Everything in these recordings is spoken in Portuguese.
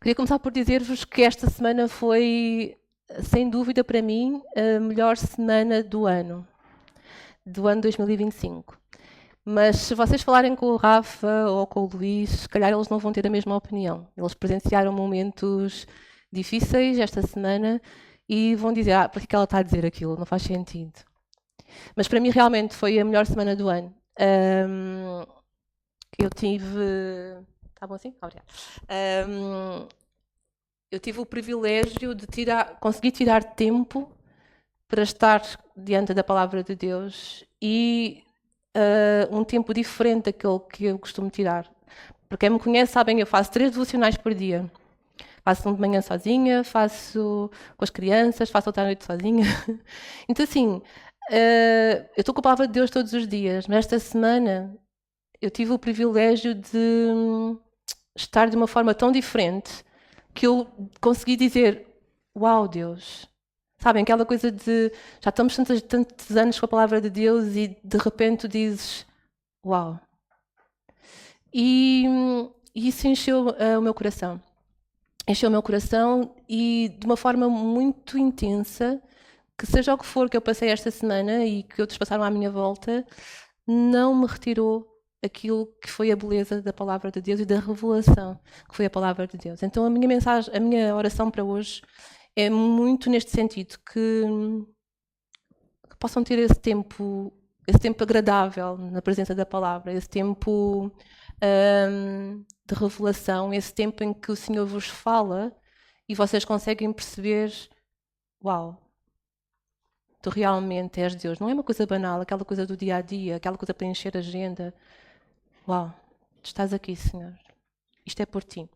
Queria começar por dizer-vos que esta semana foi, sem dúvida para mim, a melhor semana do ano 2025. Mas se vocês falarem com o Rafa ou com o Luís, se calhar eles não vão ter a mesma opinião. Eles presenciaram momentos difíceis esta semana e vão dizer, por que ela está a dizer aquilo? Não faz sentido. Mas para mim realmente foi a melhor semana do ano. Eu tive... Está bom assim? Obrigada. Eu tive o privilégio de conseguir tirar tempo para estar diante da palavra de Deus e um tempo diferente daquele que eu costumo tirar. Para quem me conhece, sabem, eu faço 3 devocionais por dia. Faço um de manhã sozinha, faço com as crianças, faço outra à noite sozinha. Então, assim, eu estou com a palavra de Deus todos os dias, mas esta semana eu tive o privilégio de estar de uma forma tão diferente que eu consegui dizer, uau, Deus. Sabem, aquela coisa de já estamos tantos anos com a palavra de Deus e de repente tu dizes, uau. E isso encheu o meu coração. Encheu o meu coração e de uma forma muito intensa, que seja o que for que eu passei esta semana e que outros passaram à minha volta, não me retirou aquilo que foi a beleza da palavra de Deus e da revelação que foi a palavra de Deus. Então a minha mensagem, a minha oração para hoje é muito neste sentido, que possam ter esse tempo agradável na presença da palavra, esse tempo de revelação, esse tempo em que o Senhor vos fala e vocês conseguem perceber, uau, tu realmente és Deus. Não é uma coisa banal, aquela coisa do dia a dia, aquela coisa para encher a agenda. Uau, tu estás aqui, Senhor. Isto é por ti.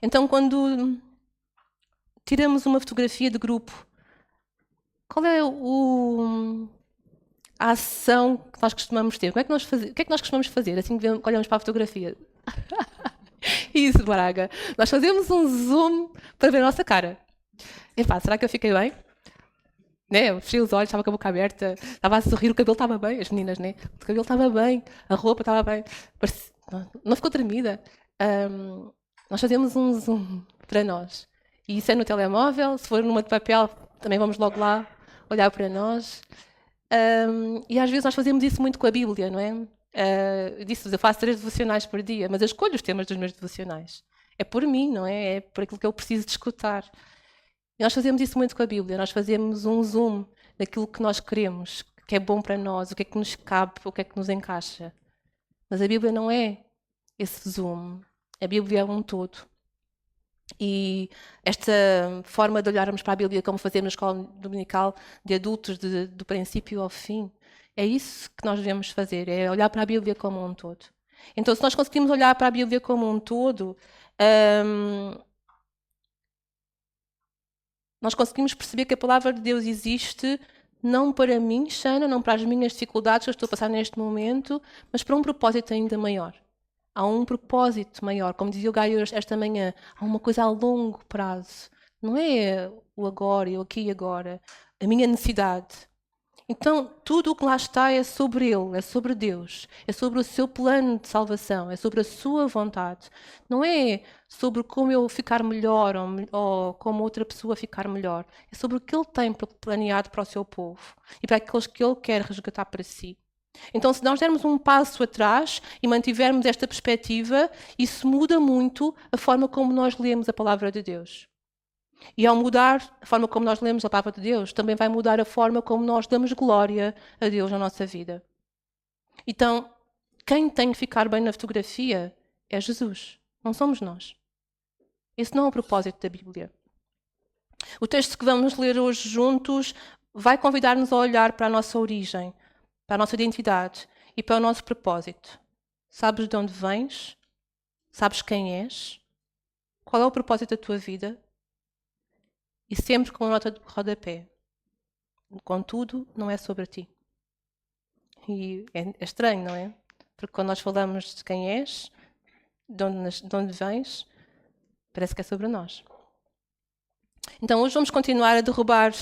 Então, quando tiramos uma fotografia de grupo, qual é a ação que nós costumamos ter? O que é que nós costumamos fazer assim que olhamos para a fotografia? Isso, Braga. Nós fazemos um zoom para ver a nossa cara. Epá, será que eu fiquei bem? Né? Eu fechei os olhos, estava com a boca aberta, estava a sorrir, o cabelo estava bem, as meninas, né? O cabelo estava bem, a roupa estava bem, não ficou tremida. Nós fazemos um zoom para nós. E isso é no telemóvel, se for numa de papel, também vamos logo lá olhar para nós. E às vezes nós fazemos isso muito com a Bíblia, não é? Eu faço 3 devocionais por dia, mas eu escolho os temas dos meus devocionais. É por mim, não é? É por aquilo que eu preciso de escutar. E nós fazemos isso muito com a Bíblia. Nós fazemos um zoom daquilo que nós queremos, que é bom para nós, o que é que nos cabe, o que é que nos encaixa. Mas a Bíblia não é esse zoom. A Bíblia é um todo. E esta forma de olharmos para a Bíblia como fazemos na escola dominical de adultos, do princípio ao fim, é isso que nós devemos fazer, é olhar para a Bíblia como um todo. Então, se nós conseguimos olhar para a Bíblia como um todo, nós conseguimos perceber que a palavra de Deus existe não para mim, Xana, não para as minhas dificuldades que eu estou a passar neste momento, mas para um propósito ainda maior. Há um propósito maior, como dizia o Gaio esta manhã, há uma coisa a longo prazo. Não é o agora, o aqui e agora, a minha necessidade. Então, tudo o que lá está é sobre Ele, é sobre Deus, é sobre o seu plano de salvação, é sobre a sua vontade. Não é sobre como eu ficar melhor ou como outra pessoa ficar melhor. É sobre o que Ele tem planeado para o seu povo e para aqueles que Ele quer resgatar para si. Então, se nós dermos um passo atrás e mantivermos esta perspectiva, isso muda muito a forma como nós lemos a palavra de Deus. E ao mudar a forma como nós lemos a palavra de Deus, também vai mudar a forma como nós damos glória a Deus na nossa vida. Então, quem tem que ficar bem na fotografia é Jesus, não somos nós. Esse não é o propósito da Bíblia. O texto que vamos ler hoje juntos vai convidar-nos a olhar para a nossa origem, para a nossa identidade e para o nosso propósito. Sabes de onde vens? Sabes quem és? Qual é o propósito da tua vida? E sempre com uma nota de rodapé. Contudo, não é sobre ti. E é estranho, não é? Porque quando nós falamos de quem és, de onde vens, parece que é sobre nós. Então hoje vamos continuar a derrubar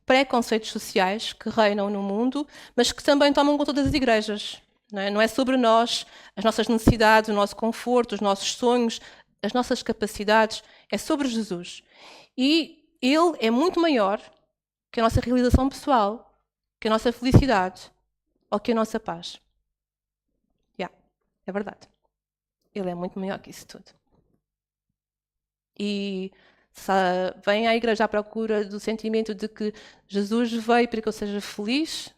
preconceitos sociais que reinam no mundo, mas que também tomam conta das igrejas. Não é sobre nós, as nossas necessidades, o nosso conforto, os nossos sonhos, as nossas capacidades, é sobre Jesus. E Ele é muito maior que a nossa realização pessoal, que a nossa felicidade ou que a nossa paz. É verdade. Ele é muito maior que isso tudo. E se vem à igreja à procura do sentimento de que Jesus veio para que eu seja feliz,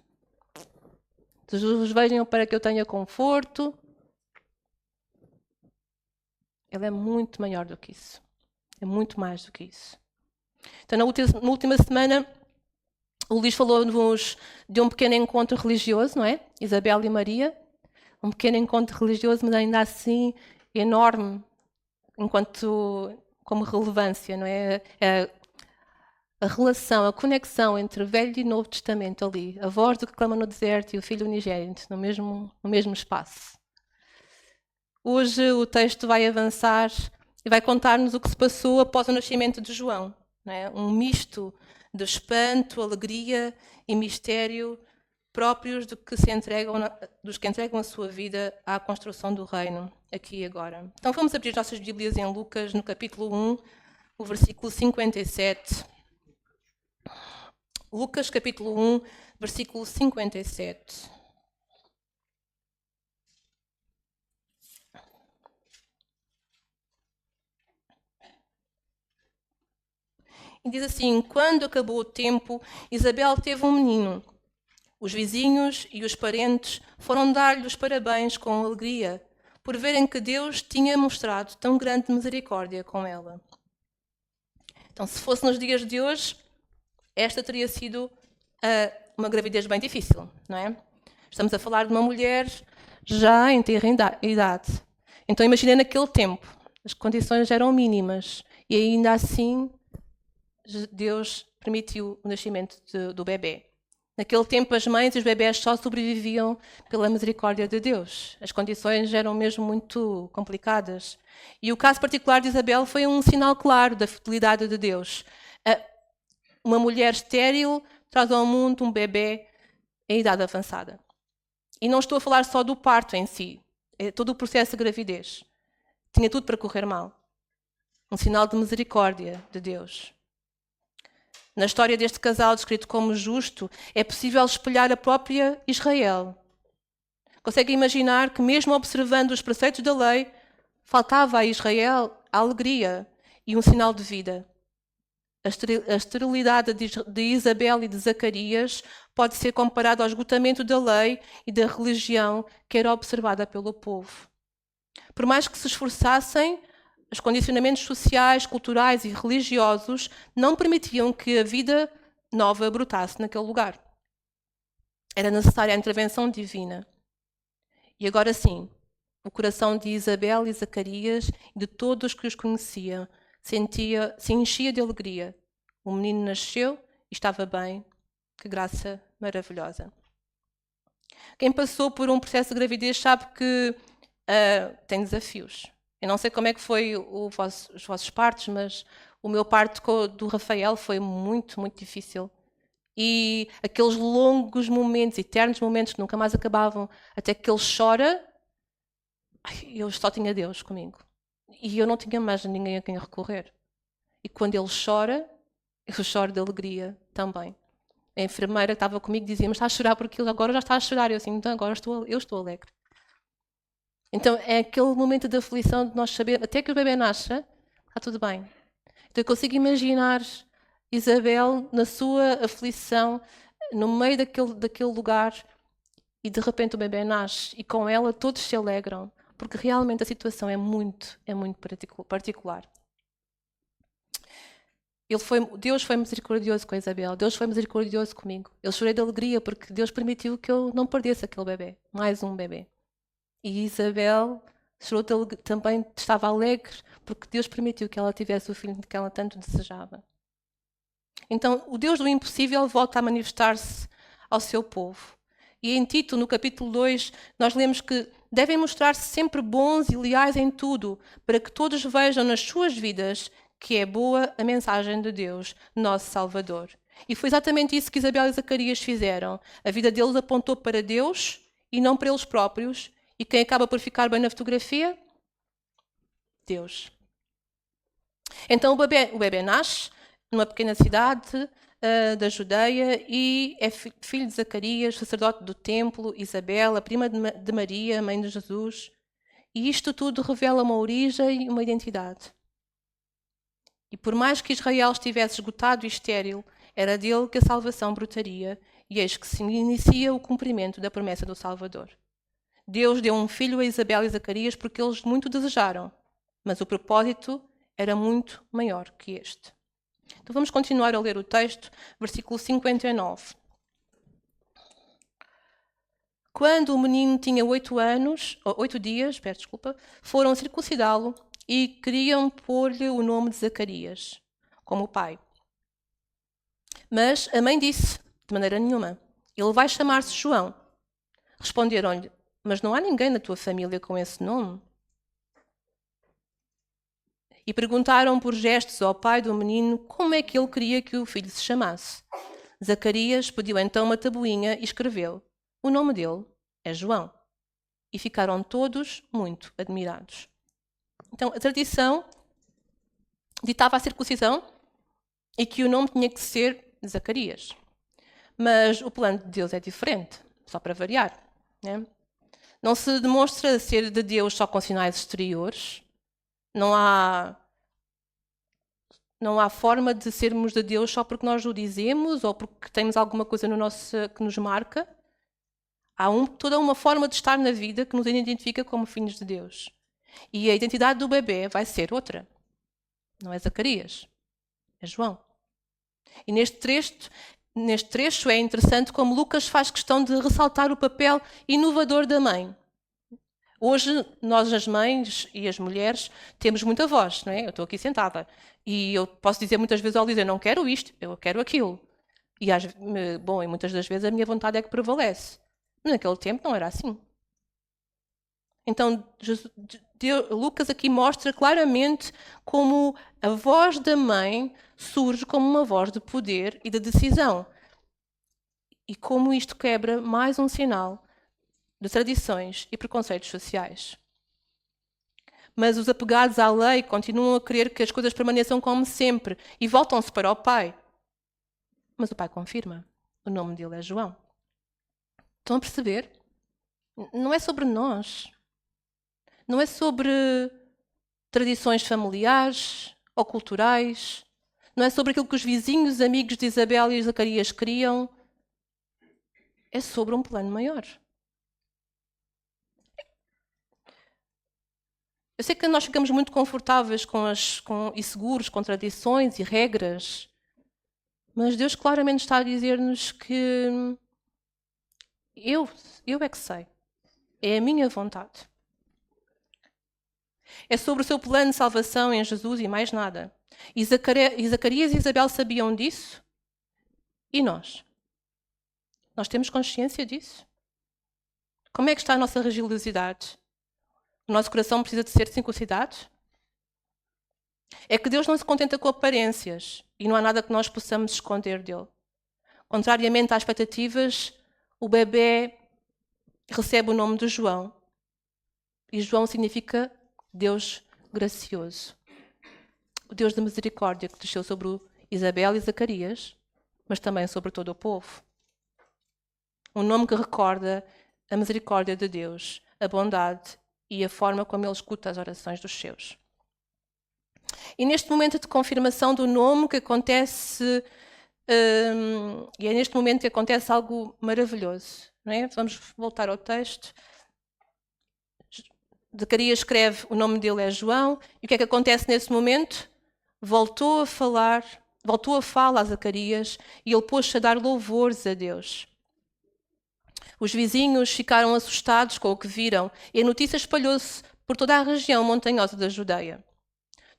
Jesus veio para que eu tenha conforto, Ele é muito maior do que isso. É muito mais do que isso. Então, na última semana, o Luís falou-nos de um pequeno encontro religioso, não é? Isabel e Maria. Um pequeno encontro religioso, mas ainda assim enorme, como relevância, não é? A relação, a conexão entre Velho e Novo Testamento ali, a voz do que clama no deserto e o Filho unigênito no mesmo espaço. Hoje o texto vai avançar e vai contar-nos o que se passou após o nascimento de João. Não é? Um misto de espanto, alegria e mistério próprios dos que entregam a sua vida à construção do reino, aqui e agora. Então vamos abrir as nossas Bíblias em Lucas, no capítulo 1, o versículo 57. Lucas, capítulo 1, versículo 57. E diz assim: quando acabou o tempo, Isabel teve um menino. Os vizinhos e os parentes foram dar-lhe os parabéns com alegria, por verem que Deus tinha mostrado tão grande misericórdia com ela. Então, se fosse nos dias de hoje, esta teria sido uma gravidez bem difícil, não é? Estamos a falar de uma mulher já em terra idade. Então, imaginem naquele tempo, as condições eram mínimas e ainda assim Deus permitiu o nascimento do bebê. Naquele tempo, as mães e os bebés só sobreviviam pela misericórdia de Deus. As condições eram mesmo muito complicadas. E o caso particular de Isabel foi um sinal claro da fidelidade de Deus. Uma mulher estéril traz ao mundo um bebê em idade avançada. E não estou a falar só do parto em si, é todo o processo de gravidez. Tinha tudo para correr mal. Um sinal de misericórdia de Deus. Na história deste casal, descrito como justo, é possível espelhar a própria Israel. Consegue imaginar que, mesmo observando os preceitos da lei, faltava a Israel a alegria e um sinal de vida. A esterilidade de Isabel e de Zacarias pode ser comparada ao esgotamento da lei e da religião que era observada pelo povo. Por mais que se esforçassem, os condicionamentos sociais, culturais e religiosos não permitiam que a vida nova brotasse naquele lugar. Era necessária a intervenção divina. E agora sim, o coração de Isabel e Zacarias e de todos que os conheciam se enchia de alegria. O menino nasceu e estava bem. Que graça maravilhosa. Quem passou por um processo de gravidez sabe que tem desafios. Eu não sei como é que foi os vossos partos, mas o meu parto do Rafael foi muito, muito difícil. E aqueles longos momentos, eternos momentos que nunca mais acabavam, até que ele chora, eu só tinha Deus comigo. E eu não tinha mais ninguém a quem recorrer. E quando ele chora, eu choro de alegria também. A enfermeira que estava comigo dizia: mas está a chorar porque ele agora já está a chorar. Eu assim, então agora eu estou alegre. Então é aquele momento de aflição de nós saber, até que o bebê nasça, está tudo bem. Então eu consigo imaginar Isabel na sua aflição, no meio daquele lugar, e de repente o bebê nasce e com ela todos se alegram, porque realmente a situação é muito particular. Deus foi misericordioso com a Isabel, Deus foi misericordioso comigo. Eu chorei de alegria porque Deus permitiu que eu não perdesse aquele bebê, mais um bebê. E Isabel também estava alegre porque Deus permitiu que ela tivesse o filho que ela tanto desejava. Então, o Deus do impossível volta a manifestar-se ao seu povo. E em Tito, no capítulo 2, nós lemos que devem mostrar-se sempre bons e leais em tudo, para que todos vejam nas suas vidas que é boa a mensagem de Deus, nosso Salvador. E foi exatamente isso que Isabel e Zacarias fizeram. A vida deles apontou para Deus e não para eles próprios. E quem acaba por ficar bem na fotografia? Deus. Então o bebê nasce numa pequena cidade da Judeia e é filho de Zacarias, sacerdote do templo, Isabel, a prima de Maria, mãe de Jesus. E isto tudo revela uma origem e uma identidade. E por mais que Israel estivesse esgotado e estéril, era dele que a salvação brotaria, e eis que se inicia o cumprimento da promessa do Salvador. Deus deu um filho a Isabel e Zacarias porque eles muito desejaram, mas o propósito era muito maior que este. Então vamos continuar a ler o texto, versículo 59. Quando o menino tinha 8 dias, foram circuncidá-lo e queriam pôr-lhe o nome de Zacarias, como o pai. Mas a mãe disse, de maneira nenhuma, ele vai chamar-se João. Responderam-lhe, mas não há ninguém na tua família com esse nome? E perguntaram por gestos ao pai do menino como é que ele queria que o filho se chamasse. Zacarias pediu então uma tabuinha e escreveu, o nome dele é João. E ficaram todos muito admirados. Então, a tradição ditava a circuncisão e que o nome tinha que ser Zacarias. Mas o plano de Deus é diferente, só para variar. Né? Não se demonstra ser de Deus só com sinais exteriores. Não há forma de sermos de Deus só porque nós o dizemos ou porque temos alguma coisa no nosso que nos marca. Há toda uma forma de estar na vida que nos identifica como filhos de Deus. E a identidade do bebê vai ser outra. Não é Zacarias, é João. E neste trecho é interessante como Lucas faz questão de ressaltar o papel inovador da mãe. Hoje, nós as mães e as mulheres temos muita voz, não é? Eu estou aqui sentada e eu posso dizer muitas vezes ao líder, não quero isto, eu quero aquilo. E muitas das vezes a minha vontade é que prevalece. Naquele tempo não era assim. Então, Lucas aqui mostra claramente como a voz da mãe surge como uma voz de poder e de decisão. E como isto quebra mais um sinal de tradições e preconceitos sociais. Mas os apegados à lei continuam a querer que as coisas permaneçam como sempre e voltam-se para o pai. Mas o pai confirma. O nome dele é João. Estão a perceber? Não é sobre nós. Não é sobre tradições familiares ou culturais. Não é sobre aquilo que os vizinhos, amigos de Isabel e Zacarias queriam. É sobre um plano maior. Eu sei que nós ficamos muito confortáveis e seguros com tradições e regras, mas Deus claramente está a dizer-nos que eu é que sei. É a minha vontade. É sobre o seu plano de salvação em Jesus e mais nada. E Zacarias e Isabel sabiam disso? E nós? Nós temos consciência disso? Como é que está a nossa religiosidade? O nosso coração precisa de ser circuncidado? É que Deus não se contenta com aparências e não há nada que nós possamos esconder dele. Contrariamente às expectativas, o bebê recebe o nome de João. E João significa Deus gracioso. O Deus de misericórdia que desceu sobre Isabel e Zacarias, mas também sobre todo o povo. Um nome que recorda a misericórdia de Deus, a bondade e a forma como ele escuta as orações dos seus. E neste momento de confirmação do nome que acontece, e é neste momento que acontece algo maravilhoso. Não é? Vamos voltar ao texto. Zacarias escreve, o nome dele é João, e o que é que acontece nesse momento? Voltou a fala a Zacarias e ele pôs-se a dar louvores a Deus. Os vizinhos ficaram assustados com o que viram e a notícia espalhou-se por toda a região montanhosa da Judeia.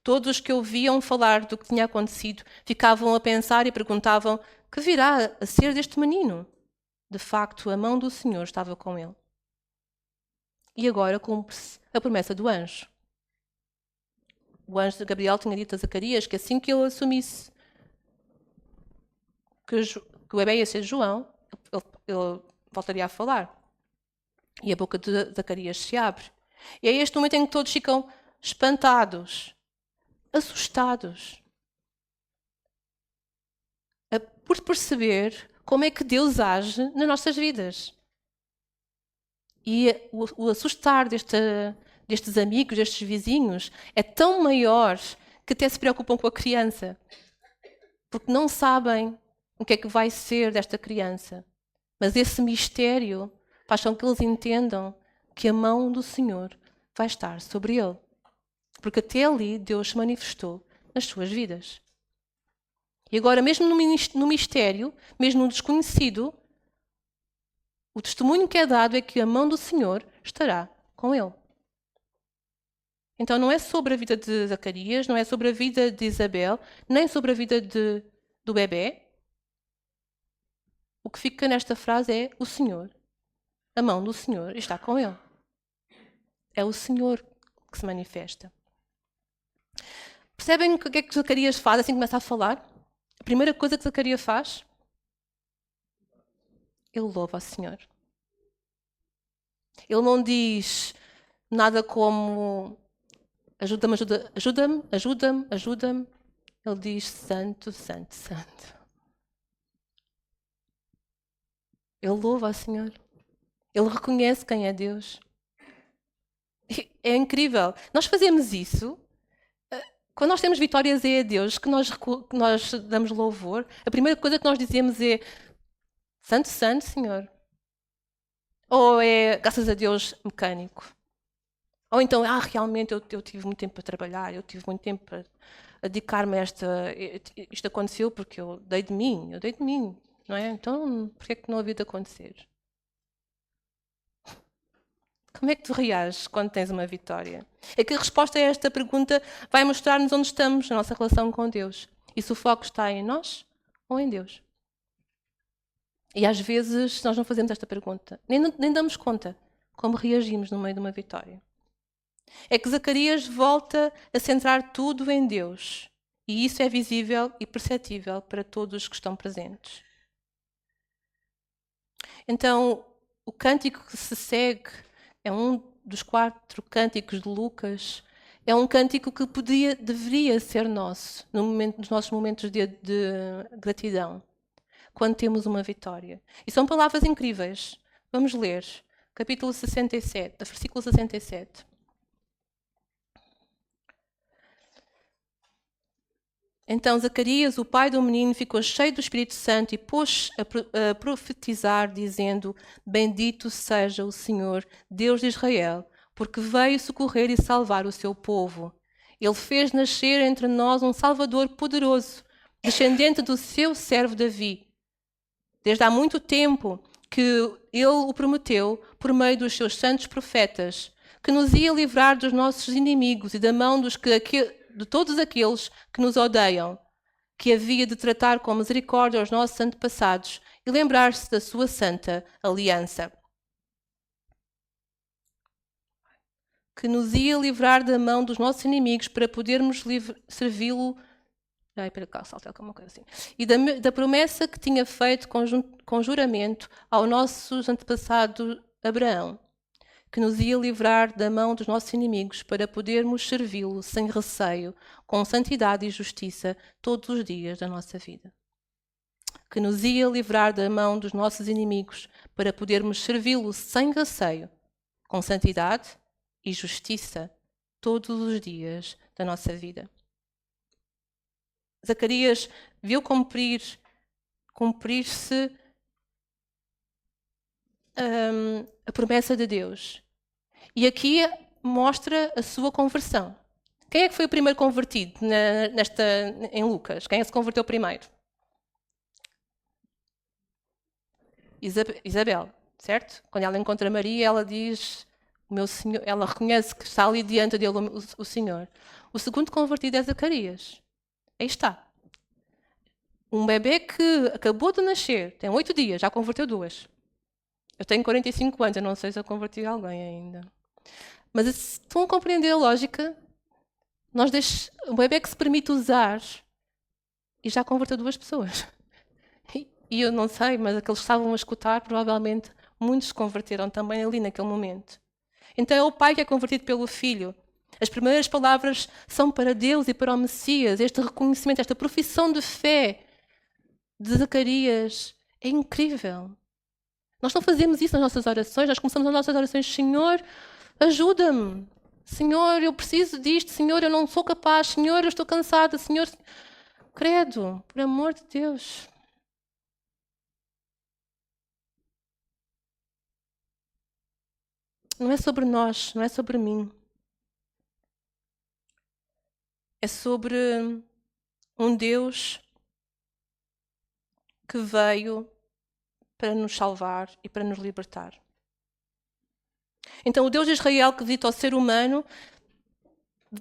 Todos os que ouviam falar do que tinha acontecido ficavam a pensar e perguntavam: que virá a ser deste menino? De facto, a mão do Senhor estava com ele. E agora cumpre-se a promessa do anjo. O anjo de Gabriel tinha dito a Zacarias que assim que ele assumisse que o bebê ia ser João, ele voltaria a falar. E a boca de Zacarias se abre. E é este momento em que todos ficam espantados. assustados por perceber como é que Deus age nas nossas vidas. E o assustar destes amigos, destes vizinhos, é tão maior que até se preocupam com a criança. Porque não sabem o que é que vai ser desta criança. Mas esse mistério faz com que eles entendam que a mão do Senhor vai estar sobre ele. Porque até ali Deus se manifestou nas suas vidas. E agora, mesmo no mistério, mesmo no desconhecido, o testemunho que é dado é que a mão do Senhor estará com ele. Então não é sobre a vida de Zacarias, não é sobre a vida de Isabel, nem sobre a vida do bebê. O que fica nesta frase é o Senhor. A mão do Senhor está com ele. É o Senhor que se manifesta. Percebem o que é que Zacarias faz assim que começa a falar? A primeira coisa que Zacarias faz, ele louva ao Senhor. Ele não diz nada como ajuda-me, ajuda-me, ajuda-me, ajuda-me. Ele diz santo, santo, santo. Ele louva ao Senhor. Ele reconhece quem é Deus. É incrível. Nós fazemos isso. Quando nós temos vitórias é a Deus que nós damos louvor. A primeira coisa que nós dizemos é santo, santo, Senhor. Ou é, graças a Deus, mecânico. Ou então, realmente eu tive muito tempo para trabalhar, eu tive muito tempo para dedicar-me a isto aconteceu porque eu dei de mim, não é? Então, por que é que não havia de acontecer? Como é que tu reages quando tens uma vitória? É que a resposta a esta pergunta vai mostrar-nos onde estamos na nossa relação com Deus. E se o foco está em nós ou em Deus. E às vezes nós não fazemos esta pergunta, nem damos conta como reagimos no meio de uma vitória. É que Zacarias volta a centrar tudo em Deus. E isso é visível e perceptível para todos os que estão presentes. Então, o cântico que se segue é um dos 4 cânticos de Lucas. É um cântico que deveria ser nosso nos nossos momentos de gratidão, quando temos uma vitória. E são palavras incríveis. Vamos ler, capítulo 67, versículo 67. Então Zacarias, o pai do menino, ficou cheio do Espírito Santo e pôs a profetizar, dizendo: Bendito seja o Senhor, Deus de Israel, porque veio socorrer e salvar o seu povo. Ele fez nascer entre nós um Salvador poderoso, descendente do seu servo Davi. Desde há muito tempo que ele o prometeu por meio dos seus santos profetas, que nos ia livrar dos nossos inimigos e da mão de todos aqueles que nos odeiam, que havia de tratar com misericórdia aos nossos antepassados e lembrar-se da sua santa aliança. Que nos ia livrar da mão dos nossos inimigos para podermos servi-lo. E da promessa que tinha feito com juramento ao nosso antepassado Abraão, que nos ia livrar da mão dos nossos inimigos para podermos servi-lo sem receio, com santidade e justiça todos os dias da nossa vida. Que nos ia livrar da mão dos nossos inimigos para podermos servi-lo sem receio, com santidade e justiça todos os dias da nossa vida. Zacarias viu cumprir-se a promessa de Deus. E aqui mostra a sua conversão. Quem é que foi o primeiro convertido em Lucas? Quem é que se converteu primeiro? Isabel, certo? Quando ela encontra Maria, ela diz: o meu Senhor, ela reconhece que está ali diante dele o Senhor. O segundo convertido é Zacarias. Aí está. Um bebê que acabou de nascer, tem 8 dias, já converteu 2. Eu tenho 45 anos, eu não sei se eu converti alguém ainda. Mas estão a compreender a lógica? Um bebê que se permite usar e já converteu 2 pessoas. E eu não sei, mas aqueles que estavam a escutar, provavelmente muitos se converteram também ali naquele momento. Então é o pai que é convertido pelo filho. As primeiras palavras são para Deus e para o Messias. Este reconhecimento, esta profissão de fé de Zacarias é incrível. Nós não fazemos isso nas nossas orações, nós começamos as nossas orações: Senhor, ajuda-me. Senhor, eu preciso disto. Senhor, eu não sou capaz. Senhor, eu estou cansada. Senhor, credo, por amor de Deus. Não é sobre nós, não é sobre mim. É sobre um Deus que veio para nos salvar e para nos libertar. Então, o Deus de Israel que visita o ser humano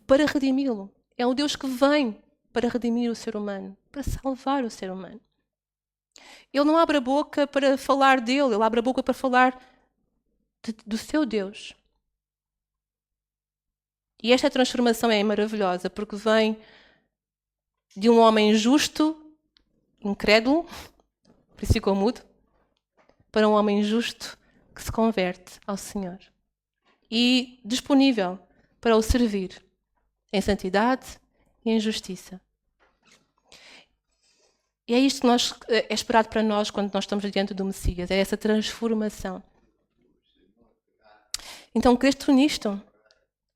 para redimi-lo. É um Deus que vem para redimir o ser humano, para salvar o ser humano. Ele não abre a boca para falar dele, ele abre a boca para falar do seu Deus. E esta transformação é maravilhosa, porque vem de um homem justo, incrédulo, por isso ficou mudo, para um homem justo que se converte ao Senhor. E disponível para o servir em santidade e em justiça. E é isto que é esperado para nós quando nós estamos diante do Messias, é essa transformação. Então, crês tu nisto?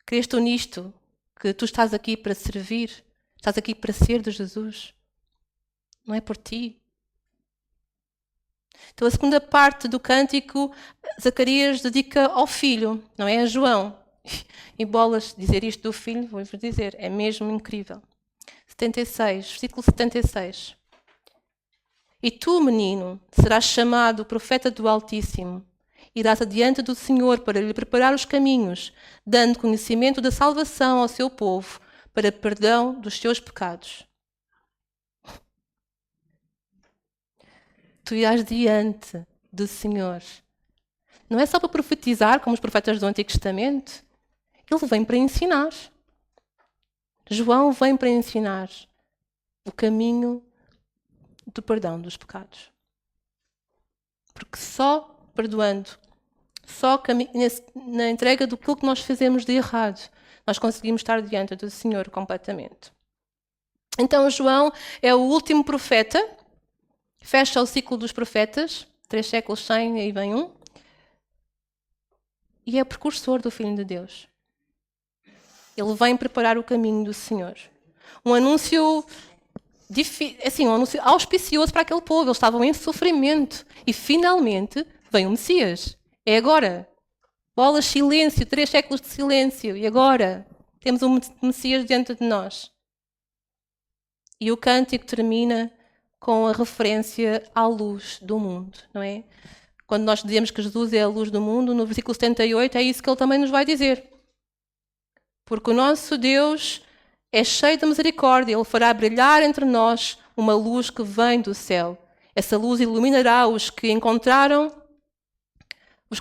Crês tu nisto? Que tu estás aqui para servir? Estás aqui para ser de Jesus? Não é por ti? Então, a segunda parte do cântico, Zacarias dedica ao filho, não é a João. E bolas, dizer isto do filho, vou-vos dizer, é mesmo incrível. 76, versículo 76. E tu, menino, serás chamado profeta do Altíssimo. Irás adiante do Senhor para lhe preparar os caminhos, dando conhecimento da salvação ao seu povo, para perdão dos seus pecados. Tu irás diante do Senhor. Não é só para profetizar, como os profetas do Antigo Testamento. Ele vem para ensinar. João vem para ensinar o caminho do perdão dos pecados. Porque só perdoando, só na entrega do que nós fazemos de errado, nós conseguimos estar diante do Senhor completamente. Então João é o último profeta, fecha o ciclo dos profetas, 3 séculos sem, aí vem um, e é precursor do Filho de Deus. Ele vem preparar o caminho do Senhor. Um anúncio um anúncio auspicioso para aquele povo. Eles estavam em sofrimento. E finalmente vem o Messias. É agora. Bolas, silêncio, 3 séculos de silêncio. E agora temos um Messias diante de nós. E o cântico termina com a referência à luz do mundo, não é? Quando nós dizemos que Jesus é a luz do mundo, no versículo 78 é isso que ele também nos vai dizer. Porque o nosso Deus é cheio de misericórdia, ele fará brilhar entre nós uma luz que vem do céu. Essa luz iluminará os que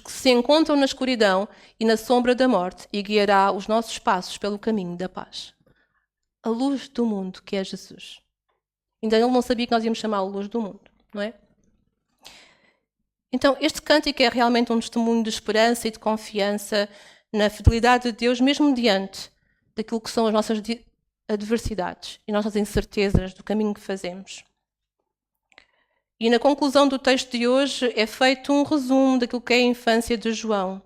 se encontram na escuridão e na sombra da morte, e guiará os nossos passos pelo caminho da paz. A luz do mundo, que é Jesus. Ainda ele não sabia que nós íamos chamá-lo luz do mundo, não é? Então, este cântico é realmente um testemunho de esperança e de confiança na fidelidade de Deus, mesmo diante daquilo que são as nossas adversidades e nossas incertezas do caminho que fazemos. E na conclusão do texto de hoje é feito um resumo daquilo que é a infância de João,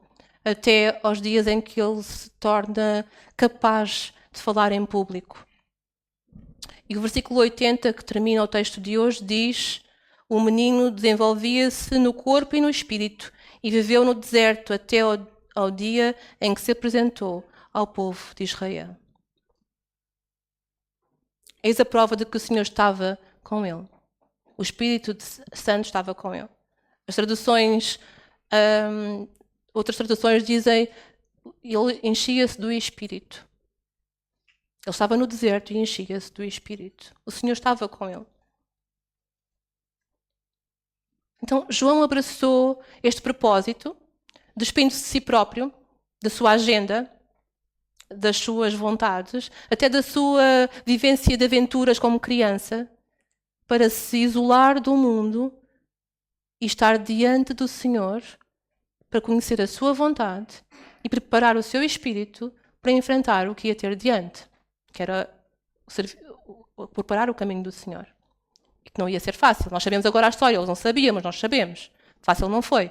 até aos dias em que ele se torna capaz de falar em público. E o versículo 80, que termina o texto de hoje, diz: o menino desenvolvia-se no corpo e no espírito e viveu no deserto até ao dia em que se apresentou ao povo de Israel. Eis a prova de que o Senhor estava com ele. O Espírito Santo estava com ele. As traduções, outras traduções dizem, ele enchia-se do Espírito. Ele estava no deserto e enchia-se do Espírito. O Senhor estava com ele. Então, João abraçou este propósito, despindo-se de si próprio, da sua agenda, das suas vontades, até da sua vivência de aventuras como criança, para se isolar do mundo e estar diante do Senhor, para conhecer a sua vontade e preparar o seu espírito para enfrentar o que ia ter diante, que era preparar o caminho do Senhor. E que não ia ser fácil. Nós sabemos agora a história, eles não sabiam, mas nós sabemos. Fácil não foi.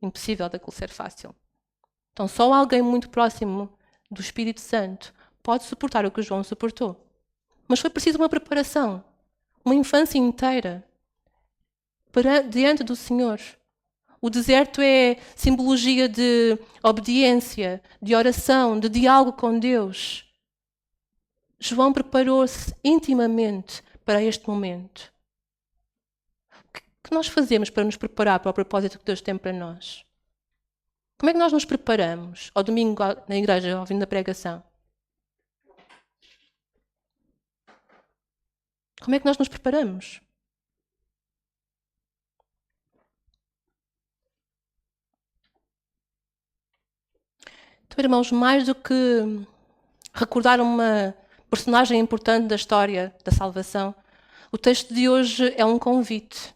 Impossível daquilo ser fácil. Então só alguém muito próximo do Espírito Santo pode suportar o que João suportou. Mas foi preciso uma preparação, uma infância inteira diante do Senhor. O deserto é simbologia de obediência, de oração, de diálogo com Deus. João preparou-se intimamente para este momento. O que nós fazemos para nos preparar para o propósito que Deus tem para nós? Como é que nós nos preparamos ao domingo na igreja, ouvindo a pregação? Como é que nós nos preparamos? Então, irmãos, mais do que recordar uma personagem importante da história da salvação, o texto de hoje é um convite.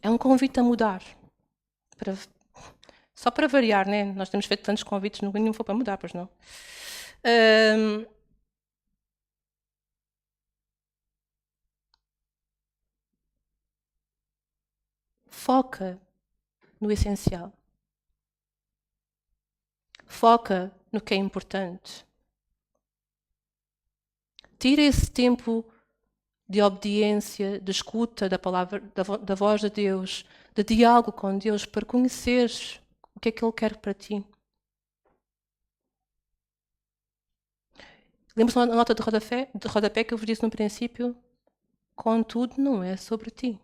É um convite a mudar. Só para variar, né? Nós temos feito tantos convites, nenhum foi para mudar, pois não? Foca no essencial. Foca no que é importante. Tira esse tempo de obediência, de escuta da palavra, da voz de Deus, de diálogo com Deus, para conheceres o que é que Ele quer para ti. Lembra-se da nota de rodapé que eu vos disse no princípio? Contudo, não é sobre ti.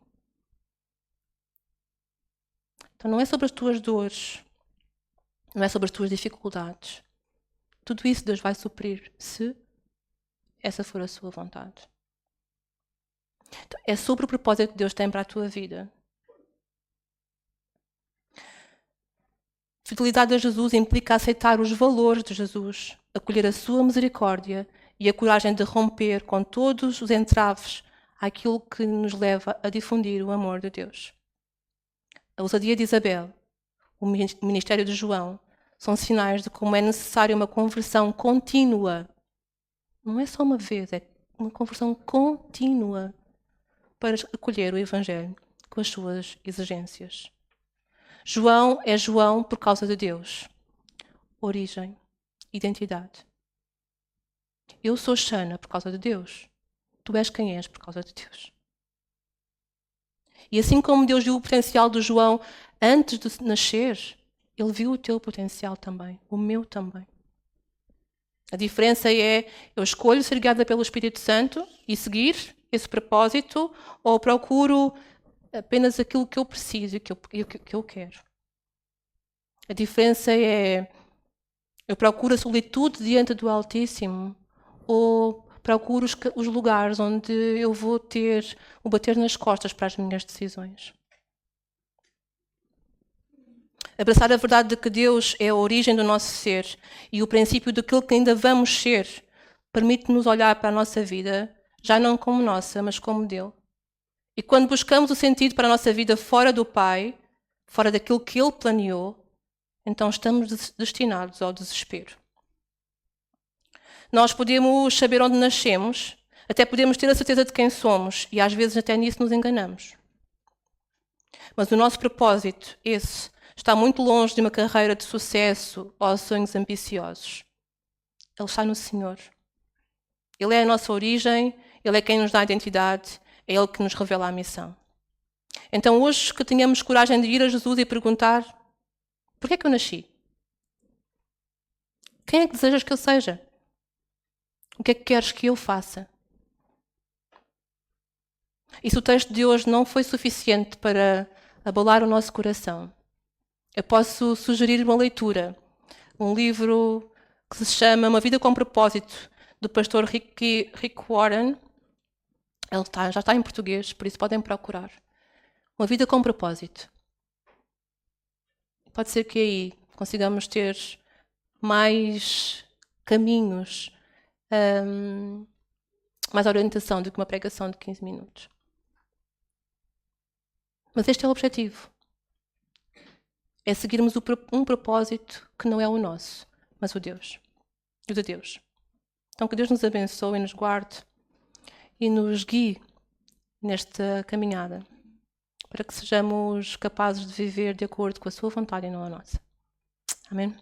Então não é sobre as tuas dores, não é sobre as tuas dificuldades. Tudo isso Deus vai suprir, se essa for a sua vontade. Então, é sobre o propósito que Deus tem para a tua vida. Fidelidade a Jesus implica aceitar os valores de Jesus, acolher a sua misericórdia e a coragem de romper com todos os entraves àquilo que nos leva a difundir o amor de Deus. A ousadia de Isabel, o ministério de João, são sinais de como é necessária uma conversão contínua. Não é só uma vez, é uma conversão contínua para acolher o Evangelho com as suas exigências. João é João por causa de Deus. Origem, identidade. Eu sou Xana por causa de Deus. Tu és quem és por causa de Deus. E assim como Deus viu o potencial do João antes de nascer, Ele viu o teu potencial também, o meu também. A diferença é, eu escolho ser guiada pelo Espírito Santo e seguir esse propósito, ou procuro apenas aquilo que eu preciso e que eu quero. A diferença é, eu procuro a solitude diante do Altíssimo, ou procuro os lugares onde eu vou ter o bater nas costas para as minhas decisões. Abraçar a verdade de que Deus é a origem do nosso ser e o princípio daquilo que ainda vamos ser permite-nos olhar para a nossa vida, já não como nossa, mas como dele. E quando buscamos o sentido para a nossa vida fora do Pai, fora daquilo que Ele planeou, então estamos destinados ao desespero. Nós podemos saber onde nascemos, até podemos ter a certeza de quem somos, e às vezes até nisso nos enganamos. Mas o nosso propósito, esse, está muito longe de uma carreira de sucesso ou sonhos ambiciosos. Ele está no Senhor. Ele é a nossa origem, Ele é quem nos dá a identidade, é Ele que nos revela a missão. Então hoje que tenhamos coragem de ir a Jesus e perguntar: por que é que eu nasci? Quem é que desejas que eu seja? O que é que queres que eu faça? E se o texto de hoje não foi suficiente para abalar o nosso coração, eu posso sugerir uma leitura. Um livro que se chama Uma Vida com Propósito, do pastor Rick Warren. Ele já está em português, por isso podem procurar. Uma Vida com Propósito. Pode ser que aí consigamos ter mais caminhos, mais orientação do que uma pregação de 15 minutos. Mas este é o objetivo. É seguirmos um propósito que não é o nosso, mas o Deus. O de Deus. Então que Deus nos abençoe e nos guarde e nos guie nesta caminhada, para que sejamos capazes de viver de acordo com a sua vontade e não a nossa. Amém?